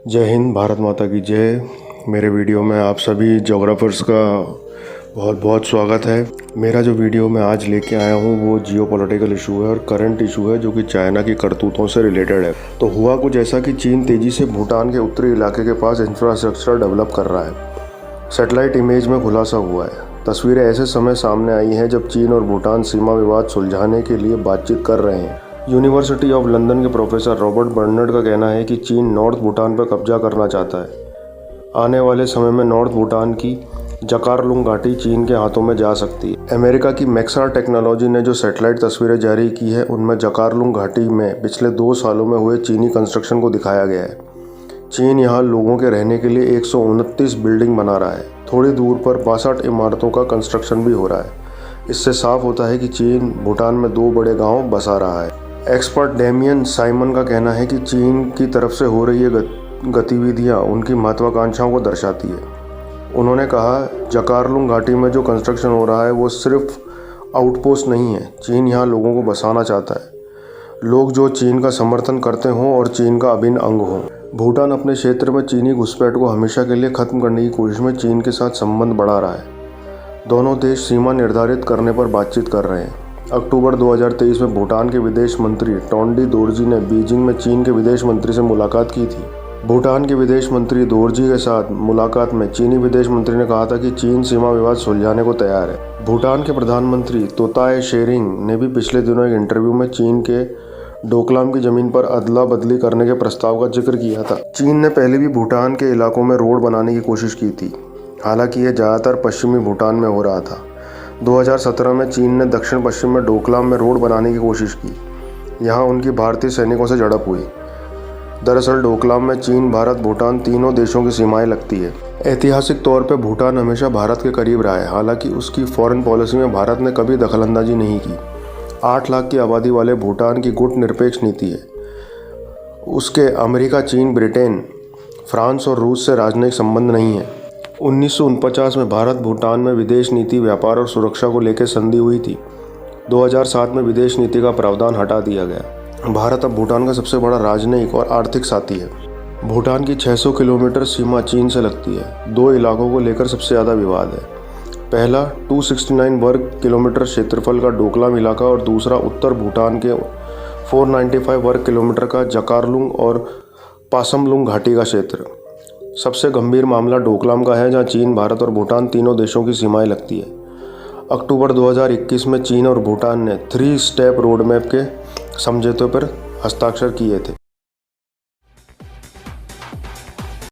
जय हिंद, भारत माता की जय। मेरे वीडियो में आप सभी जोग्राफर्स का बहुत बहुत स्वागत है। मेरा जो वीडियो मैं आज लेके आया हूँ वो जियोपॉलिटिकल इशू है और करंट इशू है जो कि चाइना की करतूतों से रिलेटेड है। तो हुआ कुछ ऐसा कि चीन तेज़ी से भूटान के उत्तरी इलाके के पास इंफ्रास्ट्रक्चर डेवलप कर रहा है। सैटेलाइट इमेज में खुलासा हुआ है। तस्वीरें ऐसे समय सामने आई हैं जब चीन और भूटान सीमा विवाद सुलझाने के लिए बातचीत कर रहे हैं। यूनिवर्सिटी ऑफ लंदन के प्रोफेसर रॉबर्ट बर्नर्ड का कहना है कि चीन नॉर्थ भूटान पर कब्जा करना चाहता है। आने वाले समय में नॉर्थ भूटान की जकारलुंग घाटी चीन के हाथों में जा सकती है। अमेरिका की मैक्सार टेक्नोलॉजी ने जो सैटेलाइट तस्वीरें जारी की है उनमें जकारलुंग घाटी में पिछले 2 सालों में हुए चीनी कंस्ट्रक्शन को दिखाया गया है। चीन यहाँ लोगों के रहने के लिए 129 बिल्डिंग बना रहा है। थोड़ी दूर पर 62 इमारतों का कंस्ट्रक्शन भी हो रहा है। इससे साफ होता है कि चीन भूटान में 2 बड़े गांव बसा रहा है। एक्सपर्ट डेमियन साइमन का कहना है कि चीन की तरफ से हो रही ये गतिविधियां उनकी महत्वाकांक्षाओं को दर्शाती है। उन्होंने कहा, जकारलुंग घाटी में जो कंस्ट्रक्शन हो रहा है वो सिर्फ आउटपोस्ट नहीं है। चीन यहाँ लोगों को बसाना चाहता है, लोग जो चीन का समर्थन करते हों और चीन का अभिन्न अंग हों। भूटान अपने क्षेत्र में चीनी घुसपैठ को हमेशा के लिए खत्म करने की कोशिश में चीन के साथ संबंध बढ़ा रहा है। दोनों देश सीमा निर्धारित करने पर बातचीत कर रहे हैं। अक्टूबर 2023 में भूटान के विदेश मंत्री टोंडी दोरजी ने बीजिंग में चीन के विदेश मंत्री से मुलाकात की थी। भूटान के विदेश मंत्री दोरजी के साथ मुलाकात में चीनी विदेश मंत्री ने कहा था कि चीन सीमा विवाद सुलझाने को तैयार है। भूटान के प्रधानमंत्री तोताय शेरिंग ने भी पिछले दिनों एक इंटरव्यू में चीन के डोकलाम की जमीन पर अदला बदली करने के प्रस्ताव का जिक्र किया था। चीन ने पहले भी भूटान के इलाकों में रोड बनाने की कोशिश की थी, हालांकि यह ज़्यादातर पश्चिमी भूटान में हो रहा था। 2017 में चीन ने दक्षिण पश्चिम में डोकलाम में रोड बनाने की कोशिश की। यहाँ उनकी भारतीय सैनिकों से झड़प हुई। दरअसल डोकलाम में चीन, भारत, भूटान तीनों देशों की सीमाएं लगती है। ऐतिहासिक तौर पर भूटान हमेशा भारत के करीब रहा है, हालांकि उसकी फॉरेन पॉलिसी में भारत ने कभी दखलंदाजी नहीं की। 8 लाख की आबादी वाले भूटान की गुट निरपेक्ष नीति है। उसके अमेरिका, चीन, ब्रिटेन, फ्रांस और रूस से राजनयिक संबंध नहीं है। 1949 में भारत भूटान में विदेश नीति, व्यापार और सुरक्षा को लेकर संधि हुई थी। 2007 में विदेश नीति का प्रावधान हटा दिया गया। भारत अब भूटान का सबसे बड़ा राजनयिक और आर्थिक साथी है। भूटान की 600 किलोमीटर सीमा चीन से लगती है। 2 इलाकों को लेकर सबसे ज़्यादा विवाद है। पहला 269 वर्ग किलोमीटर क्षेत्रफल का डोकलाम इलाका और दूसरा उत्तर भूटान के 495 वर्ग किलोमीटर का जकारलुंग और पासमलुंग घाटी का क्षेत्र। सबसे गंभीर मामला डोकलाम का है, जहां चीन, भारत और भूटान तीनों देशों की सीमाएं लगती है। अक्टूबर 2021 में चीन और भूटान ने 3 स्टेप रोड मैप के समझौते पर हस्ताक्षर किए थे।